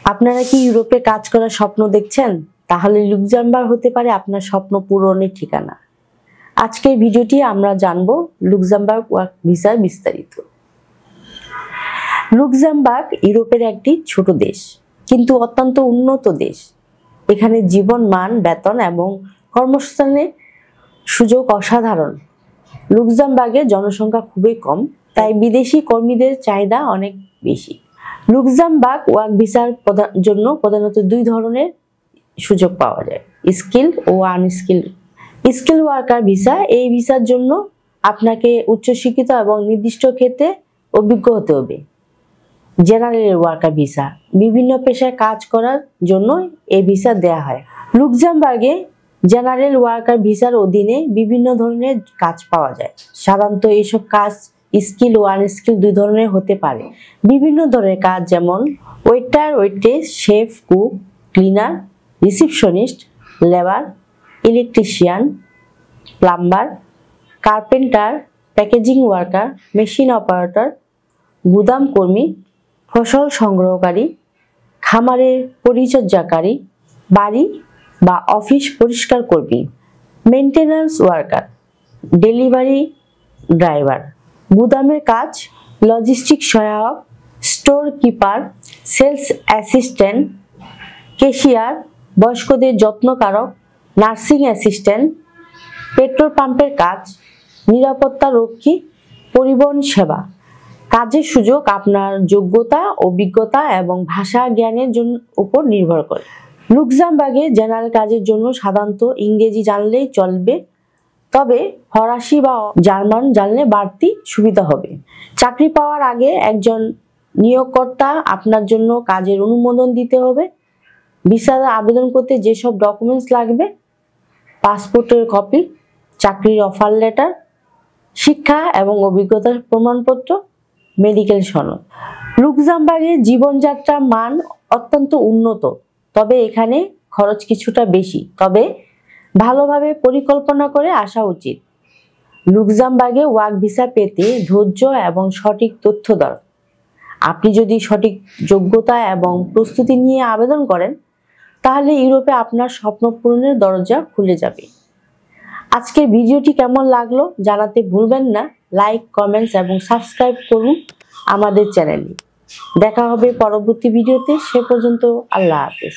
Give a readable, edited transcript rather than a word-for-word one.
আপনারা কি ইউরোপে কাজ করার স্বপ্ন দেখছেন? তাহলে লুক্সেমবার্গ হতে পারে আপনার স্বপ্ন পূরণের ঠিকানা। আজকের ভিডিওটি আমরা জানব লুক্সেমবার্গ ওয়ার্ক ভিসার বিস্তারিত। লুক্সেমবার্গ ইউরোপের একটি ছোট দেশ, কিন্তু অত্যন্ত উন্নত দেশ। এখানে জীবন মান, বেতন এবং কর্মসংস্থানের সুযোগ অসাধারণ। লুক্সেমবার্গের জনসংখ্যা খুবই কম, তাই বিদেশি কর্মীদের চাহিদা অনেক বেশি। লুক্সেমবার্গ ওয়ার্ক ভিসার জন্য প্রধানত দুই ধরনের সুযোগ পাওয়া যায়: স্কিল ও আনস্কিল। স্কিল ওয়ার্কার ভিসা, এই ভিসার জন্য আপনাকে উচ্চশিক্ষিত এবং নির্দিষ্ট ক্ষেত্রে অভিজ্ঞ হতে হবে। জেনারেল ওয়ার্কার ভিসা, বিভিন্ন পেশায় কাজ করার জন্য এই ভিসা দেয়া হয়। লুক্সেমবার্গে জেনারেল ওয়ার্কার ভিসার অধীনে বিভিন্ন ধরনের কাজ পাওয়া যায়। সাধারণত এইসব কাজ স্কিল ও আনস্কিল দুই ধরনের হতে পারে। বিভিন্ন ধরনের কাজ যেমন waiter, waitress, chef, cook, cleaner, receptionist, labour, electrician, plumber, carpenter, packaging worker, machine operator, গুদাম কর্মী, ফসল সংগ্রহকারী, খামারের পরিচর্যাকারী, বাড়ি বা অফিস পরিষ্কার কর্মী, মেইনটেন্যান্স ওয়ার্কার, ডেলিভারি ড্রাইভার, গুদামের কাজ, লজিস্টিক সহায়ক, store keeper, sales assistant, cashier, বয়স্কদের যত্নকারক, নার্সিং অ্যাসিস্ট্যান্ট, পেট্রোল পাম্পের কাজ, নিরাপত্তা রক্ষী, পরিবহন সেবা। কাজের সুযোগ আপনার যোগ্যতা, অভিজ্ঞতা এবং ভাষা জ্ঞানের উপর নির্ভর করে। লুক্সেমবার্গে জেনারেল কাজের জন্য সাধারণত ইংরেজি জানলেই চলবে, তবে ফরাসি বা জার্মান জানলে বাড়তি সুবিধা হবে। চাকরি পাওয়ার আগে একজন নিয়োগকর্তা আপনার জন্য কাজের অনুমোদন দিতে হবে। ভিসার আবেদন করতে যেসব ডকুমেন্টস লাগবে: পাসপোর্টের কপি, চাকরির অফার লেটার, শিক্ষা এবং অভিজ্ঞতার প্রমাণপত্র, মেডিকেল সনদ। লুক্সেমবার্গের জীবনযাত্রার মান অত্যন্ত উন্নত, তবে এখানে খরচ কিছুটা বেশি, তবে ভালোভাবে পরিকল্পনা করে আসা উচিত। লুক্সেমবার্গে ওয়ার্ক ভিসা পেতে ধৈর্য এবং সঠিক তথ্য দরকার। আপনি যদি সঠিক যোগ্যতা এবং প্রস্তুতি নিয়ে আবেদন করেন, তাহলে ইউরোপে আপনার স্বপ্ন পূরণের দরজা খুলে যাবে। আজকের ভিডিওটি কেমন লাগলো জানাতে ভুলবেন না। লাইক, কমেন্টস এবং সাবস্ক্রাইব করুন আমাদের চ্যানেলে। দেখা হবে পরবর্তী ভিডিওতে। সে পর্যন্ত আল্লাহ হাফেজ।